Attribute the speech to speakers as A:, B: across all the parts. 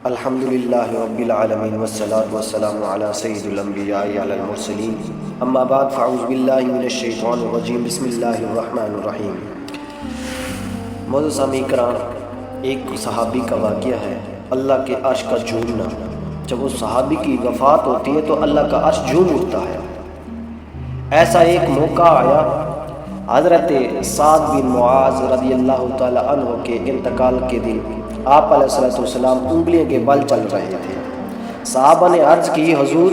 A: الحمدللہ رب العالمین والصلاة والسلام علی سید الانبیاء علی المرسلین اما بعد فاعوذ باللہ من الشیطان الرجیم بسم اللہ الرحمن الرحیم۔ معزز سامعین کرام، ایک صحابی کا واقعہ ہے، اللہ کے عرش کا جھومنا۔ جب اس صحابی کی وفات ہوتی ہے تو اللہ کا عرش جھوم اٹھتا ہے۔ ایسا ایک موقع آیا، حضرت سعد بن معاذ رضی اللہ تعالی عنہ کے انتقال کے دن آپ علیہ السلام انگلیوں کے بل چل رہے تھے۔ صحابہ نے عرض کی، حضور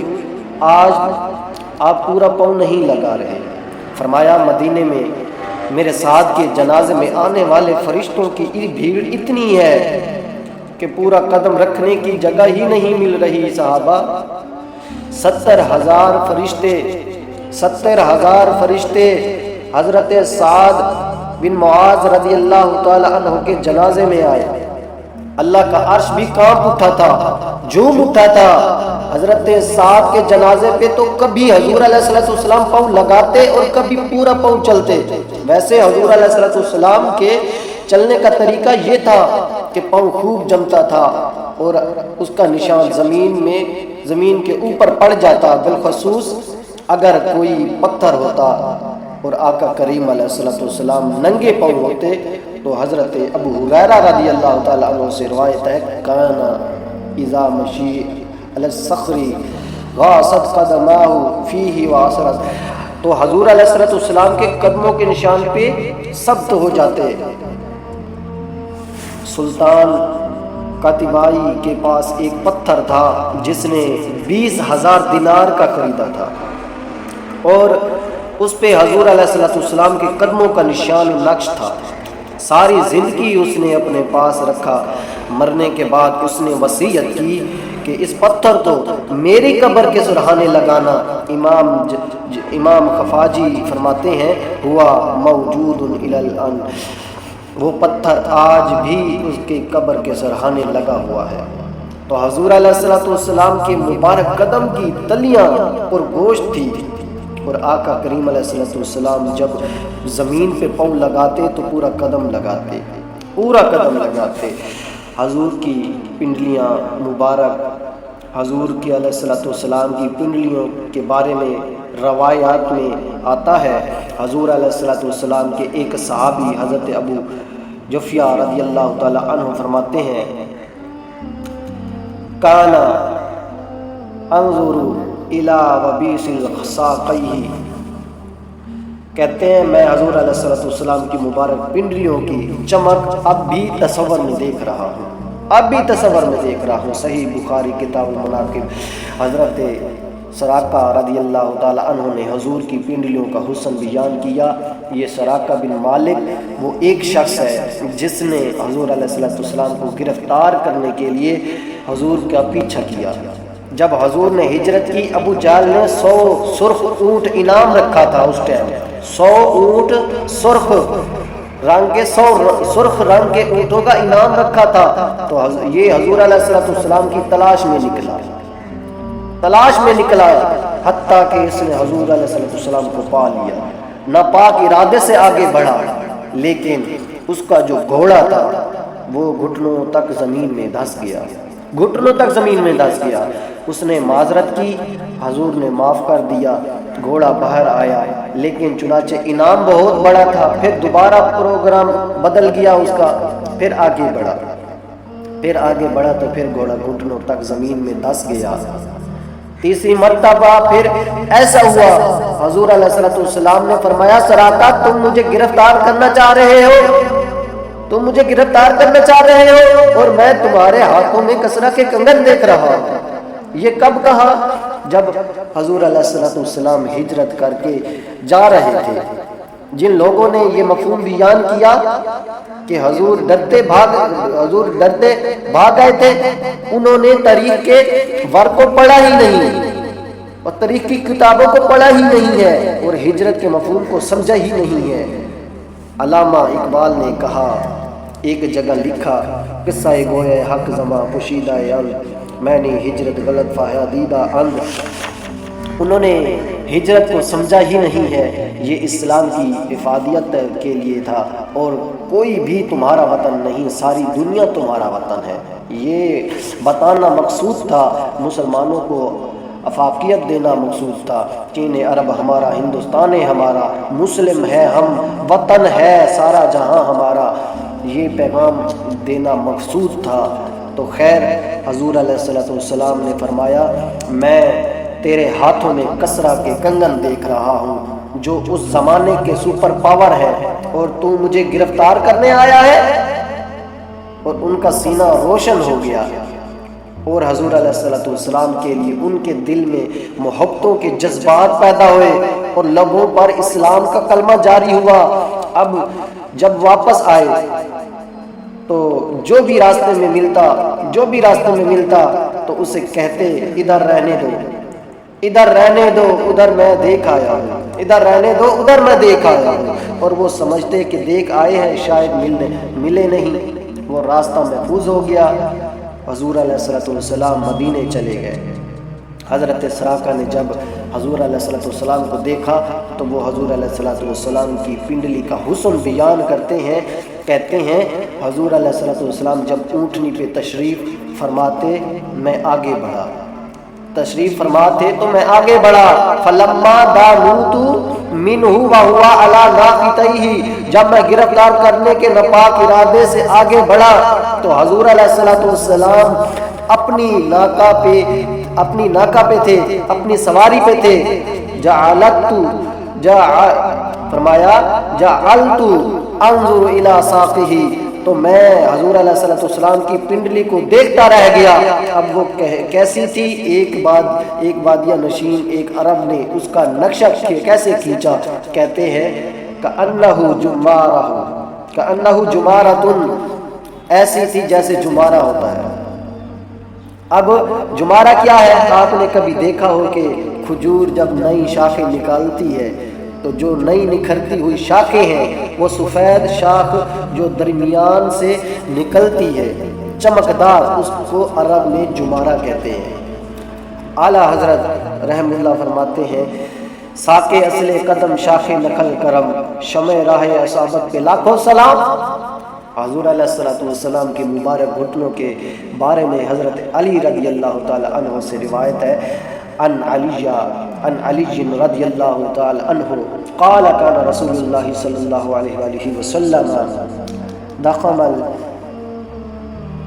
A: آج آپ پورا پاؤں نہیں لگا رہے۔ فرمایا، مدینے میں میرے ساتھ کے جنازے میں آنے والے فرشتوں کی بھیڑ اتنی ہے کہ پورا قدم رکھنے کی جگہ ہی نہیں مل رہی۔ صحابہ 70,000 فرشتے حضرت سعد بن معاذ رضی اللہ تعالی عنہ کے جنازے میں آئے۔ اللہ کا عرش بھی کانپ اٹھا تھا، جھوم اٹھا تھا۔ حضرت سعد کے جنازے پہ تو کبھی حضور علیہ السلام پاؤں لگاتے اور کبھی پورا پاؤں چلتے۔ ویسے حضور علیہ السلام کے چلنے کا طریقہ یہ تھا کہ پاؤں خوب جمتا تھا اور اس کا نشان زمین کے اوپر پڑ جاتا، بالخصوص اگر کوئی پتھر ہوتا اور آقا کریم علیہ السلام ننگے پاؤں ہوتے تو حضرت ابو ہریرہ رضی اللہ تعالیٰ عنہ سے روایت ہے، کانا اذا مشی علی الصخر غاصت قدماہ فیہ وعصرت، تو حضور علیہ السلام کے قدموں کے نشان پہ ثبت ہو جاتے۔ سلطان قاتبائی کے پاس ایک پتھر تھا جس نے 20,000 دینار کا خریدا تھا اور اس پہ حضور علیہ السلام کے قدموں کا نشان و نقش تھا۔ ساری زندگی اس نے اپنے پاس رکھا۔ مرنے کے بعد اس نے وصیت کی کہ اس پتھر کو میری قبر کے سرحانے لگانا۔ امام خفاجی فرماتے ہیں، ہوا موجود الی الان، وہ پتھر آج بھی اس کے قبر کے سرحانے لگا ہوا ہے۔ تو حضور علیہ السلام کے مبارک قدم کی تلیاں پر گوشت تھی اور آقا کریم علیہ السلام جب زمین پہ پاؤں لگاتے تو پورا قدم لگاتے۔ حضور کی پنڈلیاں مبارک، حضور کی علیہ السلام کی پنڈلیوں کے بارے میں روایات میں آتا ہے، حضور علیہ السلام کے ایک صحابی حضرت ابو جفیہ رضی اللہ تعالی عنہ فرماتے ہیں، کانا انظر الی وبیس الخساقیہ، کہتے ہیں میں حضور علیہ السلام کی مبارک پنڈلیوں کی چمک اب بھی تصور میں دیکھ رہا ہوں۔ صحیح بخاری کتاب المناقب، حضرت سراقہ رضی اللہ تعالی عنہ نے حضور کی پنڈلیوں کا حسن بیان کیا۔ یہ سراقہ بن مالک وہ ایک شخص ہے جس نے حضور علیہ السلام کو گرفتار کرنے کے لیے حضور کا پیچھا کیا۔ جب حضور نے ہجرت کی، ابو جہل نے 100 سرخ اونٹ انعام رکھا تھا۔ اس ٹائم 100 اونٹ سرخ رنگ کے اونٹوں کا انعام رکھا تھا۔ تو یہ حضور علیہ السلام کی تلاش میں نکلا حتیٰ کہ اس نے حضور علیہ السلام کو پا لیا۔ ناپاک ارادے سے آگے بڑھا، لیکن اس کا جو گھوڑا تھا وہ گھٹنوں تک زمین میں دھس گیا۔ اس نے معذرت کی، حضور نے معاف کر دیا، گھوڑا باہر آیا، لیکن چنانچہ انعام بہت بڑا تھا۔ پھر دوبارہ پروگرام بدل گیا اس کا، پھر آگے بڑھا تو پھر گھوڑا گھٹنوں تک زمین میں دھس گیا۔ تیسری مرتبہ پھر ایسا ہوا، حضور علیہ السلام نے فرمایا، سراقہ تم مجھے گرفتار کرنا چاہ رہے ہو اور میں تمہارے ہاتھوں میں کسرا کے کنگن دیکھ رہا ہوں۔ یہ کب کہا؟ جب حضور علیہ السلام ہجرت کر کے جا رہے تھے۔ جن لوگوں نے یہ مفہوم بیان کیا کہ حضور ڈرتے بھاگ گئے تھے، انہوں نے تاریخ کے ورق کو پڑھا ہی نہیں اور تاریخ کی کتابوں کو پڑھا ہی نہیں ہے اور ہجرت کے مفہوم کو سمجھا ہی نہیں ہے۔ علامہ اقبال نے کہا، ایک جگہ لکھا، قصہ گوئے حق زماں پوشیدہ میں نے ہجرت غلط فاہیا دیدہ اند۔ انہوں نے ہجرت کو سمجھا ہی نہیں ہے، یہ اسلام کی افادیت کے لیے تھا، اور کوئی بھی تمہارا وطن نہیں، ساری دنیا تمہارا وطن ہے، یہ بتانا مقصود تھا۔ مسلمانوں کو افاقیت دینا مقصود تھا، چین عرب ہمارا، ہندوستان ہے ہمارا، مسلم ہے ہم، وطن ہے سارا جہاں ہمارا، یہ پیغام دینا مقصود تھا۔ تو خیر، حضور علیہ السلام نے فرمایا، میں تیرے ہاتھوں میں کسرا کے کنگن دیکھ رہا ہوں جو اس زمانے کے سپر پاور ہے، اور تو مجھے گرفتار کرنے آیا ہے۔ اور ان کا سینہ روشن ہو گیا، اور حضور علیہ السلام کے لیے ان کے دل میں محبتوں کے جذبات پیدا ہوئے، اور لبوں پر اسلام کا کلمہ جاری ہوا۔ اب جب واپس آئے تو جو بھی راستے میں ملتا تو اسے کہتے، ادھر رہنے دو، ادھر رہنے دو، ادھر میں دیکھ آیا ہوں، ادھر رہنے دو، ادھر میں دیکھ آیا ہوں۔ اور وہ سمجھتے کہ دیکھ آئے ہیں، شاید ملے نہیں، وہ راستہ محفوظ ہو گیا۔ حضور علیہ السلام مدینے چلے گئے۔ حضرت سراقہ نے جب حضور علیہ السلام کو دیکھا تو وہ حضور علیہ السلام کی پنڈلی کا حسن بیان کرتے ہیں، کہتے ہیں حضور علیہ السلام جب اونٹنی پہ تشریف فرماتے میں آگے بڑھا، فلما دانوت منہ وہو علی ناقتیہ، جب میں گرفتار کرنے کے ناپاک ارادے سے آگے بڑھا تو حضور علیہ السلام اپنی ناقہ پہ تھے، اپنی سواری پہ تھے۔ فرمایا جعلت انظر الی ساقہ، تو میں حضور علیہ السلام کی پنڈلی کو دیکھتا رہ گیا۔ اب وہ کیسی تھی؟ ایک بادیہ نشین ایک عرب نے اس کا نقشہ کیسے کھینچا، کہتے ہیں کأنہ جمارۃ، ایسی تھی جیسے جمارہ ہوتا ہے۔ اب جمارہ کیا ہے؟ آپ نے کبھی دیکھا ہو کہ کھجور جب نئی شاخیں نکالتی ہے تو جو نئی نکھرتی ہوئی شاخیں ہیں، وہ سفید شاخ جو درمیان سے نکلتی ہے چمکدار، اس کو عرب میں جمارہ کہتے ہیں۔ اعلیٰ حضرت رحم اللہ فرماتے ہیں، ساکے اصل قدم شاخ نخل کرم، شمع راہ اصابت پہ لاکھوں سلام۔ حضور علیہ السلام کے مبارک گھٹنوں کے بارے میں حضرت علی رضی اللہ تعالی عنہ سے روایت ہے، عن علی رضی اللہ تعالی عنہ قال کان رسول اللہ صلی اللہ علیہ وآلہ وسلم دخم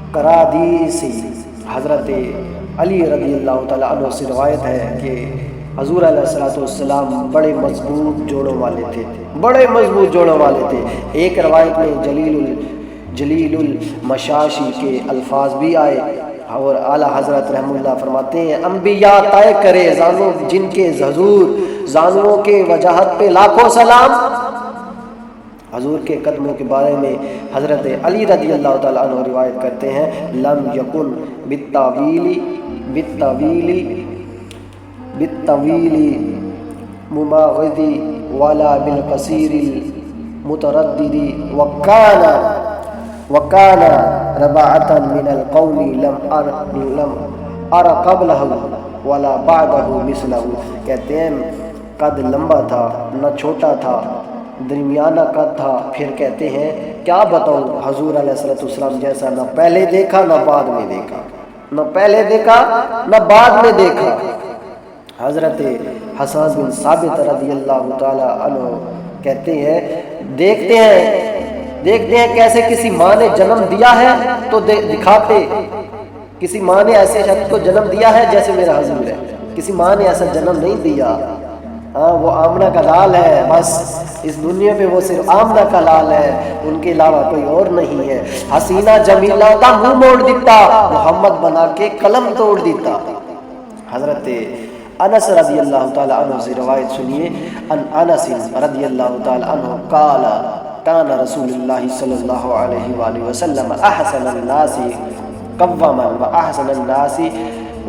A: القرادیسی۔ حضرت علی رضی اللہ تعالی عنہ سے روایت ہے کہ حضور علیہ السلام بڑے مضبوط جوڑوں والے تھے۔ ایک روایت میں جلیل المشاشی کے الفاظ بھی آئے، اور اعلیٰ حضرت رحم اللہ فرماتے ہیں، انبیاء طے کرے زانو جن کے حضور، زانوں کے وجاہت پہ لاکھوں سلام۔ حضور کے قدموں کے بارے میں حضرت علی رضی اللہ تعالیٰ عنہ روایت کرتے ہیں، لم یکن بالطویل مماغدی ولا بالقصیر المتردد وکان رباعۃ من القوم لم ار قبلہ ولا بعدہ مثلہ۔ کہتے ہیں قد لمبا تھا، نہ چھوٹا تھا، درمیانہ قد تھا۔ پھر کہتے ہیں کیا بتاؤں حضور علیہ السلام جیسا نہ پہلے دیکھا نہ بعد میں دیکھا، نہ پہلے دیکھا نہ بعد میں دیکھا۔ حضرت حسان بن ثابت رضی اللہ تعالی عنہ کہتے ہیں دیکھتے ہیں کیسے کسی ماں نے جنم دیا ہے تو دکھاتے، کسی ماں نے ایسے شخص کو جنم دیا ہے جیسے میرا حضور ہے، کسی ماں نے ایسا جنم نہیں دیا۔ وہ آمنہ کا لال ہے، بس اس دنیا پہ وہ صرف آمنہ کا لال ہے، ان کے علاوہ کوئی اور نہیں ہے۔ حسینہ جمیلہ دا منہ موڑ دیتا، محمد بنا کے قلم توڑ دیتا۔ حضرت انس رضی اللہ تعالی عنہ سے روایت سنیے، ان انس رضی اللہ تعالی عنہ قال کان رسول اللہ صلی اللہ علیہ وآلہ وسلم احسن الناس قواما و احسن الناس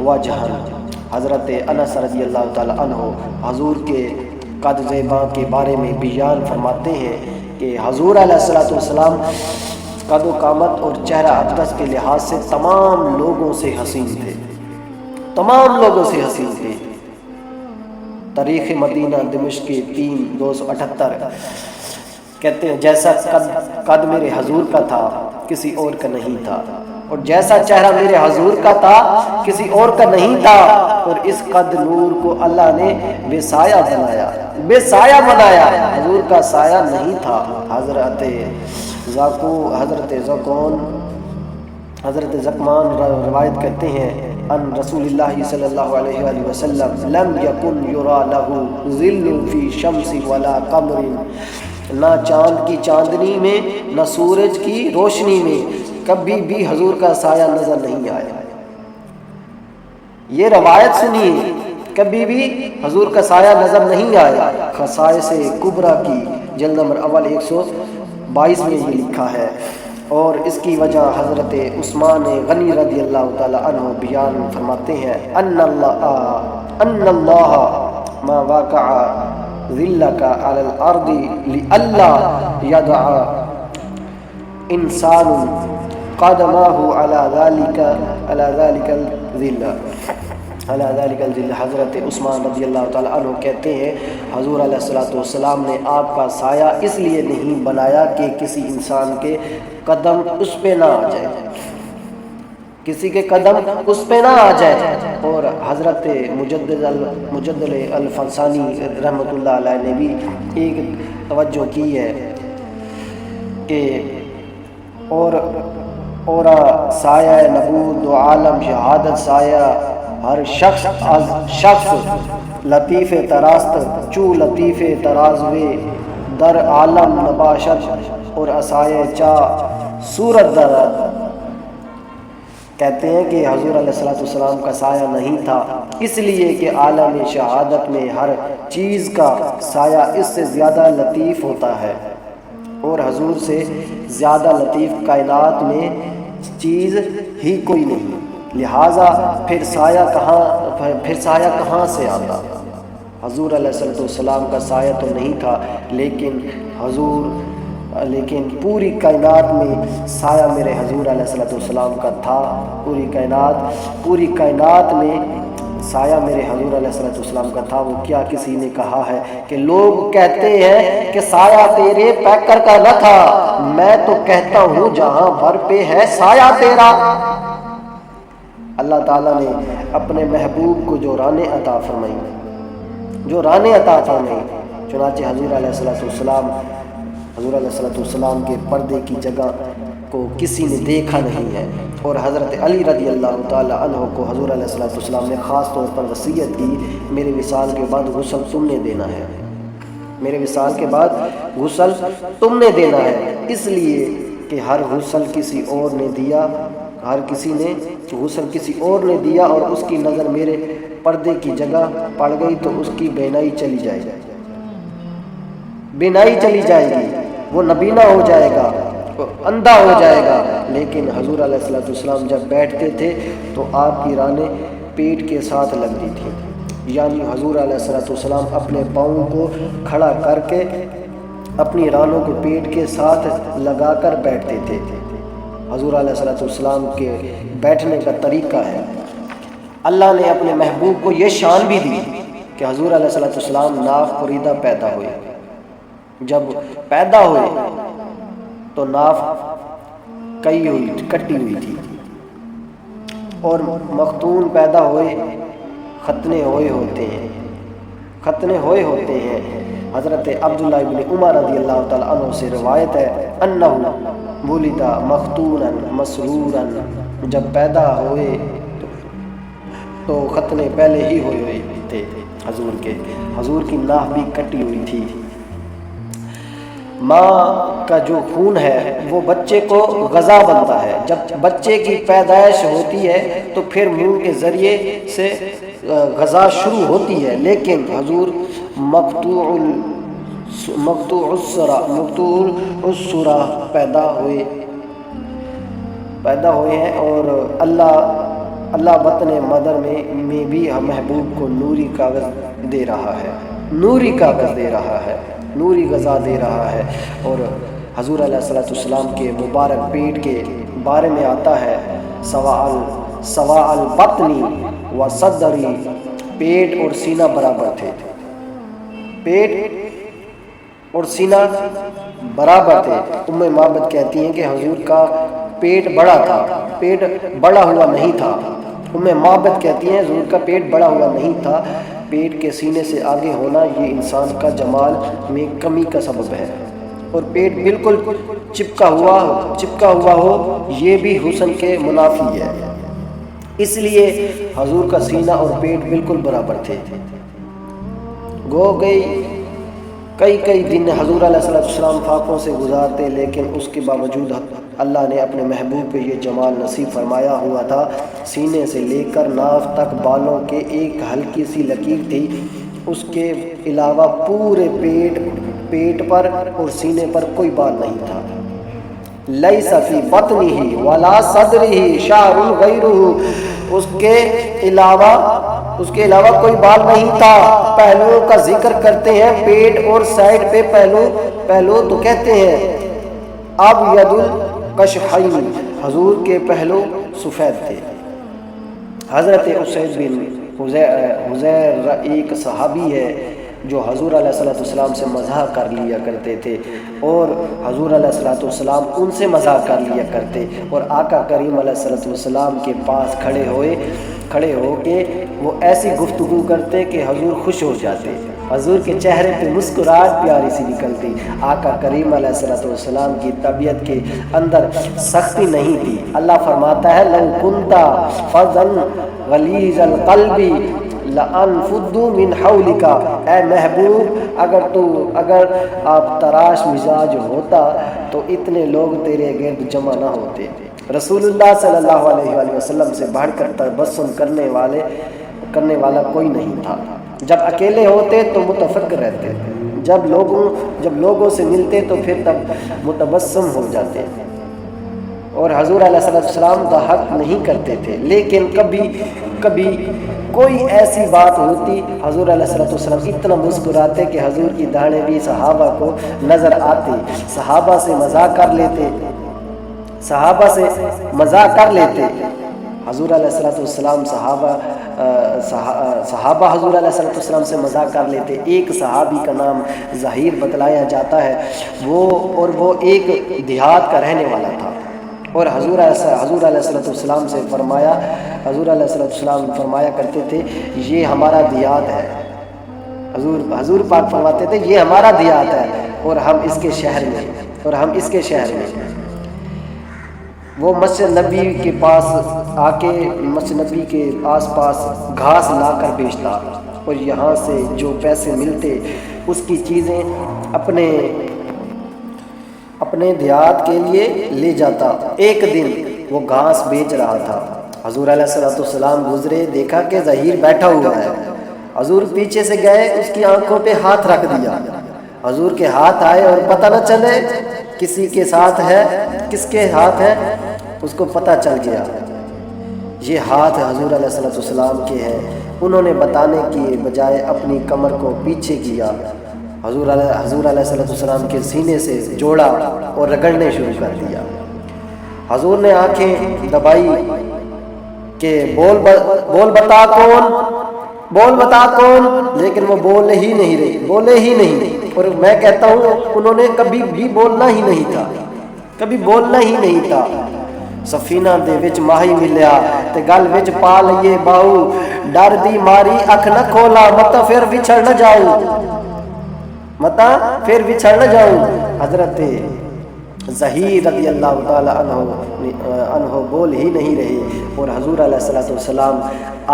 A: وجہا۔ حضرت انس رضی اللہ تعالی عنہ حضور کے قد زیباں کے بارے میں بیان فرماتے ہیں کہ حضور علیہ السلام قد و قامت اور چہرہ اقدس کے لحاظ سے تمام لوگوں سے حسین تھے، تاریخ مدینہ دمشقی 3/278 کہتے ہیں جیسا قد میرے حضور کا تھا کسی اور کا نہیں تھا، اور جیسا چہرہ میرے حضور کا تھا کسی اور کا نہیں تھا، اور اس قد نور کو اللہ نے بے سایہ بنایا، بے سایہ بنایا، حضور کا سایہ نہیں تھا۔ حضرت زکمان روایت کرتے ہیں ان رسول اللہ صلی اللہ علیہ وآلہ وسلم لم یکن یرا لہ ظل فی شمس ولا قمر، نہ چاند کی چاندنی میں نہ سورج کی روشنی میں کبھی بھی حضور کا سایہ نظر نہیں آیا۔ یہ روایت سنیے، کبھی بھی حضور کا سایہ نظر نہیں آیا۔ خصائص کبریٰ کی جلد نمبر اول 122 میں یہ لکھا ہے، اور اس کی وجہ حضرت عثمان غنی رضی اللہ تعالی عنہ بیان فرماتے ہیں ان اللہ ما واقع ذلک علی الارض لئلا یدع انسان قدماہ علی ذلک الذل۔ حضرت عثمان رضی اللہ تعالی عنہ کہتے ہیں حضور علیہ الصلوۃ والسلام نے آپ کا سایہ اس لیے نہیں بنایا کہ کسی انسان کے قدم اس پہ نہ آ جائے، کسی کے قدم اس پہ نہ آ جائے۔ اور حضرت مجدد الفسانی رحمۃ اللہ علیہ نے بھی ایک توجہ کی ہے کہ اور سایہ نبوت و عالم شہادت سایہ ہر شخص لطیف تراست چو لطیف ترازوے در عالم نباشت اور اسائے چا صورت در۔ کہتے ہیں کہ حضور علیہ السلام کا سایہ نہیں تھا اس لیے کہ عالم شہادت میں ہر چیز کا سایہ اس سے زیادہ لطیف ہوتا ہے، اور حضور سے زیادہ لطیف کائنات میں چیز ہی کوئی نہیں، لہٰذا پھر سایہ کہاں سے آتا؟ حضور علیہ السلام کا سایہ تو نہیں تھا، لیکن پوری کائنات میں سایہ میرے حضور علیہ السلام کا تھا۔ پوری کائنات میں سایہ میرے حضور علیہ السلام کا تھا۔ وہ کیا کسی نے کہا ہے کہ لوگ کہتے ہیں کہ سایہ تیرے پیکر کا نہ تھا، میں تو کہتا ہوں جہاں بھر پہ ہے سایہ تیرا۔ اللہ تعالیٰ نے اپنے محبوب کو جو رانیں عطا فرمائی، چنانچہ حضور علیہ السلام کے پردے کی جگہ کو کسی نے دیکھا نہیں ہے، اور حضرت علی رضی اللہ تعالی عنہ کو حضور علیہ السلام نے خاص طور پر وصیت کی میرے وصال کے بعد غسل تم نے دینا ہے، میرے وصال کے بعد غسل تم نے دینا ہے، اس لیے کہ ہر غسل کسی اور نے دیا، ہر کسی نے غسل کسی اور نے دیا، اور اس کی نظر میرے پردے کی جگہ پڑ گئی تو اس کی بینائی چلی جائے گی، وہ نبینا ہو جائے گا، وہ اندھا ہو جائے گا۔ لیکن حضور علیہ السلام جب بیٹھتے تھے تو آپ کی رانیں پیٹ کے ساتھ لگتی تھیں، یعنی حضور علیہ السلام اپنے پاؤں کو کھڑا کر کے اپنی رانوں کو پیٹ کے ساتھ لگا کر بیٹھتے تھے۔ حضور علیہ السلام کے بیٹھنے کا طریقہ ہے۔ اللہ نے اپنے محبوب کو یہ شان بھی دی کہ حضور علیہ السلام ناف بریدہ پیدا ہوئے، جب پیدا ہوئے تو ناف کٹی ہوئی تھی، اور مختون پیدا ہوئے ختنے ہوئے ہیں۔ حضرت عبداللہ ابن عمر رضی اللہ تعالی عنہ سے روایت ہے انہ ولد مختونا مسرورا، جب پیدا ہوئے تو ختنے پہلے ہی ہوئے تھے حضور کی ناف بھی کٹی ہوئی تھی۔ ماں کا جو خون ہے وہ بچے کو غذا بنتا ہے، جب بچے کی پیدائش ہوتی ہے تو پھر منہ کے ذریعے سے غذا شروع ہوتی ہے، لیکن حضور مقطوع السرہ پیدا ہوئے ہیں، اور اللہ وطن مدر میں بھی محبوب کو نوری کاغذ دے رہا ہے، نوری غذا دے رہا ہے۔ اور حضور علیہ السلام کے مبارک پیٹ کے بارے میں آتا ہے سوا البطنی و صدری، پیٹ اور سینہ برابر تھے، پیٹ اور سینہ برابر تھے۔ ام معبد کہتی ہیں کہ حضور کا پیٹ بڑا تھا، پیٹ بڑا ہوا نہیں تھا۔ ام معبد کہتی ہیں حضور کا پیٹ بڑا ہوا نہیں تھا۔ پیٹ کے سینے سے آگے ہونا یہ انسان کا جمال میں کمی کا سبب ہے، اور پیٹ بالکل چپکا ہوا ہو یہ بھی حسن کے منافی ہے۔ اس لیے حضور کا سینہ اور پیٹ بالکل برابر تھے۔ گو گئی کئی دن حضور علیہ السلام فاقوں سے گزارتے، لیکن اس کے باوجود اللہ نے اپنے محبوب پہ یہ جمال نصیب فرمایا ہوا تھا۔ سینے سے لے کر ناف تک بالوں کے ایک ہلکی سی لکیر تھی، اس کے علاوہ پورے پیٹ پر اور سینے پر کوئی بال نہیں تھا۔ لیس فی بطنہ ولا صدرہ شعر غیرہ، اس کے علاوہ کوئی بال نہیں تھا۔ پہلوؤں کا ذکر کرتے ہیں، پیٹ اور سائڈ پہ پہلو تو کہتے ہیں ابیض القشحین، حضور کے پہلو سفید تھے۔ حضرت اسید بن حضیر ایک صحابی ہے جو حضور علیہ السلام سے مزاح کر لیا کرتے تھے، اور حضور علیہ السلام ان سے مزاح کر لیا کرتے، اور آقا کریم علیہ السلام کے پاس کھڑے ہو کے وہ ایسی گفتگو کرتے کہ حضور خوش ہو جاتے، حضور کے چہرے پہ مسکراہٹ پیاری سی نکلتی۔ آقا کریم علیہ السلام کی طبیعت کے اندر سختی نہیں تھی۔ اللہ فرماتا ہے لو کنتا فظا غلیظ القلب لانفضوا من حولک، اے محبوب اگر آپ تراش مزاج ہوتا تو اتنے لوگ تیرے گرد جمع نہ ہوتے۔ رسول اللہ صلی اللہ علیہ وآلہ وسلم سے بڑھ کر تبسم کرنے والا کوئی نہیں تھا۔ جب اکیلے ہوتے تو متفکر رہتے، جب لوگوں سے ملتے تو پھر تب متبسم ہو جاتے، اور حضور علیہ السلام کا حق نہیں کرتے تھے۔ لیکن کبھی کوئی ایسی بات ہوتی، حضور علیہ السلام اتنا مسکراتے کہ حضور کی داڑھیں بھی صحابہ کو نظر آتی، صحابہ سے مزاح کر لیتے۔ حضور علیہ السلام صحابہ حضور علیہ السلام سے مذاق کر لیتے۔ ایک صحابی کا نام ظہیر بتلایا جاتا ہے، وہ ایک دیہات کا رہنے والا تھا، اور حضور علیہ السلام سے حضور علیہ السلام فرمایا کرتے تھے یہ ہمارا دیہات ہے۔ حضور پاک فرماتے تھے یہ ہمارا دیہات ہے، اور ہم اس کے شہر میں وہ مسجد نبی کے پاس آ کے مسجد نبی کے آس پاس گھاس لا کر بیچتا، اور یہاں سے جو پیسے ملتے اس کی چیزیں اپنے دیہات کے لیے لے جاتا۔ ایک دن وہ گھاس بیچ رہا تھا، حضور علیہ السلام گزرے، دیکھا کہ ظہیر بیٹھا ہوا ہے۔ حضور پیچھے سے گئے، اس کی آنکھوں پہ ہاتھ رکھ دیا۔ حضور کے ہاتھ آئے اور پتہ نہ چلے کس کے ہاتھ ہے، اس کو پتہ چل گیا یہ ہاتھ حضور علیہ السلام کے ہیں۔ انہوں نے بتانے کی بجائے اپنی کمر کو پیچھے کیا، حضور علیہ السلام کے سینے سے جوڑا اور رگڑنے شروع کر دیا۔ حضور نے آنکھیں دبائی کہ بول بتا کون، لیکن وہ بولے ہی نہیں، اور میں کہتا ہوں انہوں نے کبھی بھی بولنا ہی نہیں تھا۔ سفینہ دے وچ ماہی ملیا تے گل وچ پا لئیے باہو، ڈر دی ماری اکھ نہ کھولا، متا پھر بچھڑ نہ جاؤں۔ حضرت ظہیر رضی اللہ تعالی عنہ بول ہی نہیں رہے، اور حضور علیہ السلام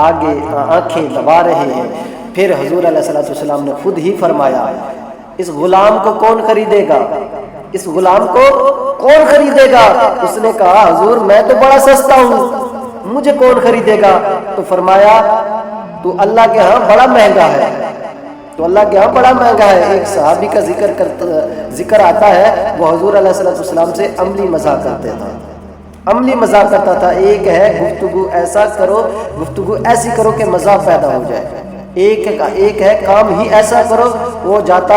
A: آگے آنکھیں دبا رہے ہیں۔ پھر حضور علیہ السلام نے خود ہی فرمایا اس غلام کو کون خریدے گا؟ اس نے کہا حضور میں تو بڑا سستا ہوں، مجھے کون خریدے گا؟ تو فرمایا تو اللہ کے ہاں بڑا مہنگا ہے۔ ایک صحابی کا ذکر آتا ہے، وہ حضور علیہ السلام سے عملی مذاق کرتا تھا۔ ایک ہے گفتگو ایسی کرو کہ مزہ پیدا ہو جائے، ایک ہے کام ہی ایسا کرو، وہ جاتا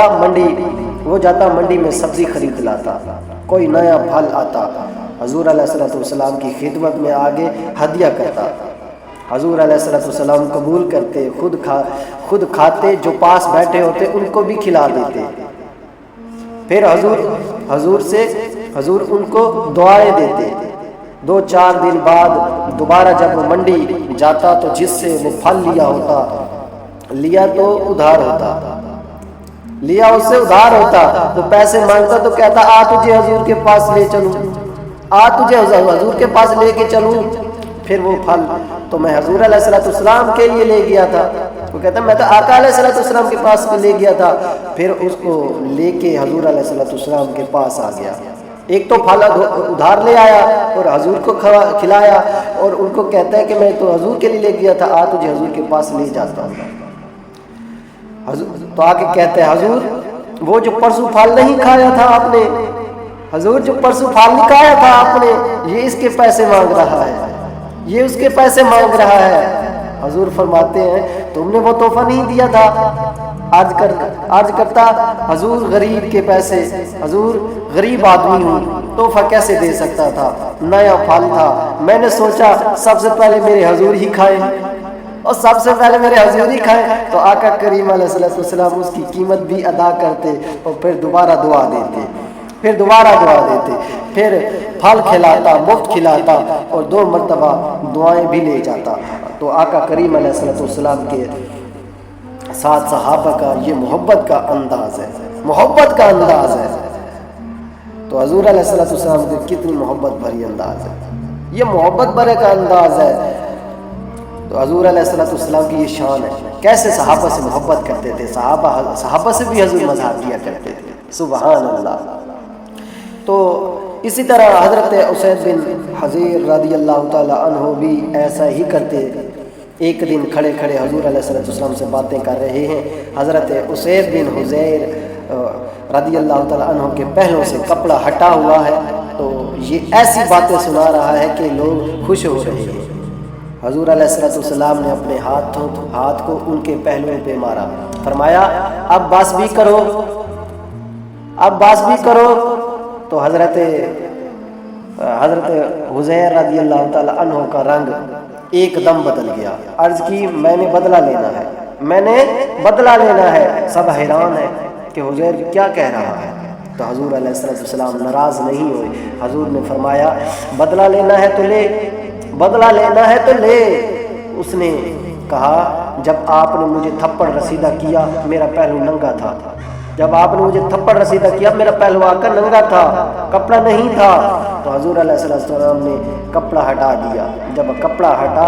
A: منڈی میں سبزی خرید لاتا، کوئی نیا پھل آتا، حضور علیہ السلام کی خدمت میں آگے ہدیہ کرتا۔ حضور علیہ السلام قبول کرتے، خود کھاتے، جو پاس بیٹھے ہوتے ان کو بھی کھلا دیتے۔ پھر حضور ان کو دعائیں دیتے۔ 2-4 دن بعد دوبارہ جب وہ منڈی جاتا تو جس سے وہ پھل لیا تو ادھار ہوتا، لیا اس سے ادھار ہوتا، تو پیسے مانگتا تو کہتا آ تجھے حضور کے پاس لے چلوں، آ تجھے حضور کے پاس لے کے چلوں۔ پھر وہ پھل تو میں حضور علیہ السلام کے لیے لے گیا تھا، وہ کہتا میں تو آقا علیہ السلام کے پاس لے گیا تھا۔ پھر اس کو لے کے حضور علیہ السلام کے پاس آ گیا، ایک تو پھل ادھار لے آیا اور حضور کو کھلایا، اور ان کو کہتا ہے کہ میں تو حضور کے لیے لے گیا تھا، آ تجھے حضور کے پاس لے جاتا ہوں۔ تو آ کے کہتے ہیں حضور وہ جو پرسوں پھل نہیں کھایا تھا آپ نے، حضور جو پرسوں پھل نہیں کھایا تھا آپ نے، یہ اس کے پیسے مانگ رہا ہے، یہ اس کے پیسے مانگ رہا ہے۔ حضور فرماتے ہیں تم نے وہ تحفہ نہیں دیا تھا؟ عرض کرتا حضور غریب کے پیسے، حضور غریب آدمی ہوں، تحفہ کیسے دے سکتا تھا، نیا پھل تھا، میں نے سوچا سب سے پہلے میرے حضور ہی کھائے، اور سب سے پہلے میرے حضور ہی کھائے۔ تو آقا کریم علیہ السلام اس کی قیمت بھی ادا کرتے اور پھر دوبارہ دعا دیتے، پھر پھل کھلاتا، مفت کھلاتا، اور 2 مرتبہ دعائیں بھی لے جاتا۔ تو آقا کریم علیہ السلام کے ساتھ صحابہ کا یہ محبت کا انداز ہے، تو حضور علیہ السلام کی کتنی محبت بھری انداز ہے، یہ محبت بھرے کا انداز ہے۔ تو حضور علیہ السلام کی یہ شان ہے، کیسے صحابہ سے محبت کرتے تھے، صحابہ سے بھی حضور مذاق کیا کرتے تھے، سبحان اللہ۔ تو اسی طرح حضرت اسید بن حضیر رضی اللہ تعالی عنہ بھی ایسا ہی کرتے۔ ایک دن کھڑے حضور علیہ السلام سے باتیں کر رہے ہیں، حضرت اسید بن حضیر رضی اللہ تعالی عنہ کے پہلوں سے کپڑا ہٹا ہوا ہے، تو یہ ایسی باتیں سنا رہا ہے کہ لوگ خوش ہو رہے ہیں۔ حضور علیہ السلام نے اپنے ہاتھ کو ان کے پہلوؤں پہ مارا، فرمایا اب باس بھی کرو۔ تو حضرت حضیر رضی اللہ تعالی عنہ کا رنگ ایک دم بدل گیا، عرض کی میں نے بدلہ لینا ہے۔ سب حیران ہے کہ حضیر کیا کہہ رہا ہے، تو حضور علیہ السلام ناراض نہیں ہوئے، حضور نے فرمایا بدلہ لینا ہے تو لے۔ اس نے کہا جب آپ نے مجھے تھپڑ رسیدہ کیا میرا پہلو ننگا تھا، میرا پہلو آقا ننگا تھا، کپڑا نہیں تھا۔ تو حضور علیہ السلام نے کپڑا ہٹا دیا، جب کپڑا ہٹا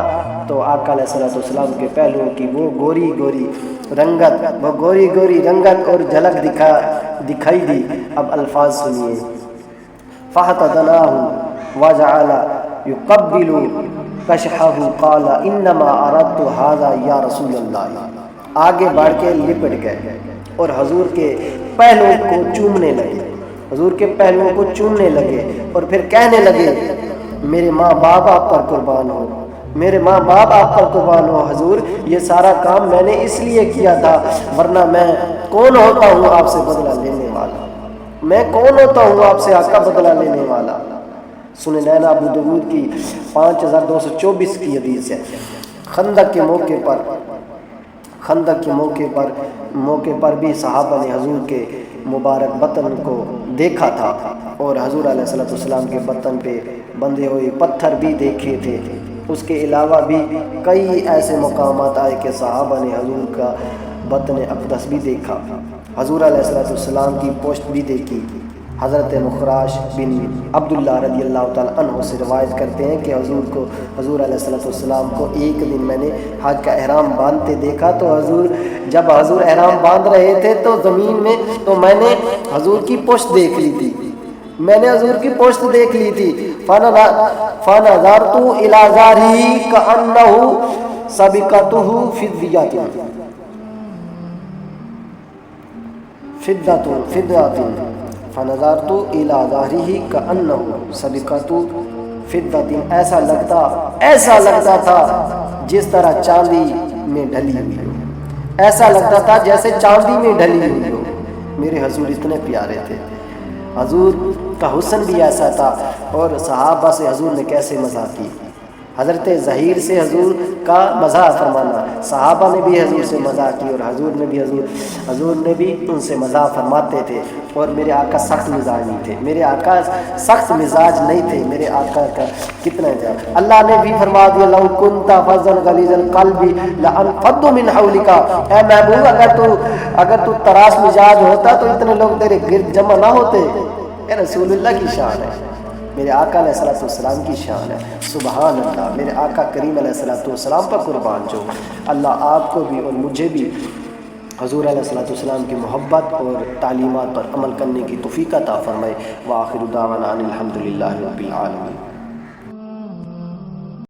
A: تو آقا علیہ السلام کے پہلوؤں کی وہ گوری گوری رنگت اور جھلک دکھائی دی۔ اب الفاظ سنیے، فَاحْتَضَنَاهُ وَجَعَلَ يُقَبِّلُ كَشْحَهُ قَالَ إِنَّمَا أَرَدْتُ هَذَا يَا رسول اللہ۔ آگے بڑھ کے لپٹ گئے اور حضور کے پہلوؤں کو چومنے لگے، اور پھر کہنے لگے میرے ماں باپ آپ پر قربان ہو، حضور یہ سارا کام میں نے اس لیے کیا تھا، ورنہ میں کون ہوتا ہوں آپ سے بدلہ لینے والا، سنن ابو داؤد کی 5224 کی حدیث ہے۔ خندق کے موقع پر بھی صحابہ نے حضور کے مبارک بطن کو دیکھا تھا، اور حضور علیہ السلام کے بطن پہ بندھے ہوئے پتھر بھی دیکھے تھے۔ اس کے علاوہ بھی کئی ایسے مقامات آئے کہ صحابہ نے حضور کا بطن اقدس بھی دیکھا، حضور علیہ السلام کی پشت بھی دیکھی۔ حضرت مخراش بن عبداللہ رضی اللہ تعالیٰ عنہ سے روایت کرتے ہیں کہ حضور علیہ السلام کو ایک دن میں نے حج کا احرام باندھتے دیکھا، تو جب حضور احرام باندھ رہے تھے تو زمین میں تو میں نے حضور کی پشت دیکھ لی تھی، فَنَظَرْتُ إِلَى ظَهْرِهِ كَأَنَّهُ سَبِقَتُهُ فَنَظَرْتُ إِلَى ظَهْرِهِ كَأَنَّهُ سَبِقَتُهُ فِضَّةٍ۔ ایسا لگتا تھا جس طرح چاندی میں ڈھلی ہوئی ہو، ایسا لگتا تھا جیسے چاندی میں ڈھلی ہوئی ہو۔ میرے حضور اتنے پیارے تھے، حضور کا حسن بھی ایسا تھا، اور صحابہ سے حضور نے کیسے مزاح کی۔ حضرت ظہیر سے حضور کا مزاح فرمانا، صحابہ نے بھی حضور سے مزاح کی اور حضور نے بھی ان سے مزاح فرماتے تھے۔ اور میرے آقا سخت مزاج نہیں تھے، میرے آقا سخت مزاج نہیں تھے، میرے آقا کا کتنا ہے۔ اللہ نے بھی فرما دیا لو کنت فظا غلیظ القلب لانفضوا من حولک، اے محبوب اگر تو تراش مزاج ہوتا تو اتنے لوگ تیرے گرد جمع نہ ہوتے۔ یہ رسول اللہ کی شان ہے، میرے آقا علیہ الصلوۃ والسلام کی شان ہے۔ سبحان اللہ، میرے آقا کریم علیہ الصلوۃ والسلام پر قربان جو۔ اللہ آپ کو بھی اور مجھے بھی حضور علیہ الصلوۃ والسلام کی محبت اور تعلیمات پر عمل کرنے کی توفیق عطا فرمائے۔ وآخر دعوانا ان الحمد للہ رب العالمین۔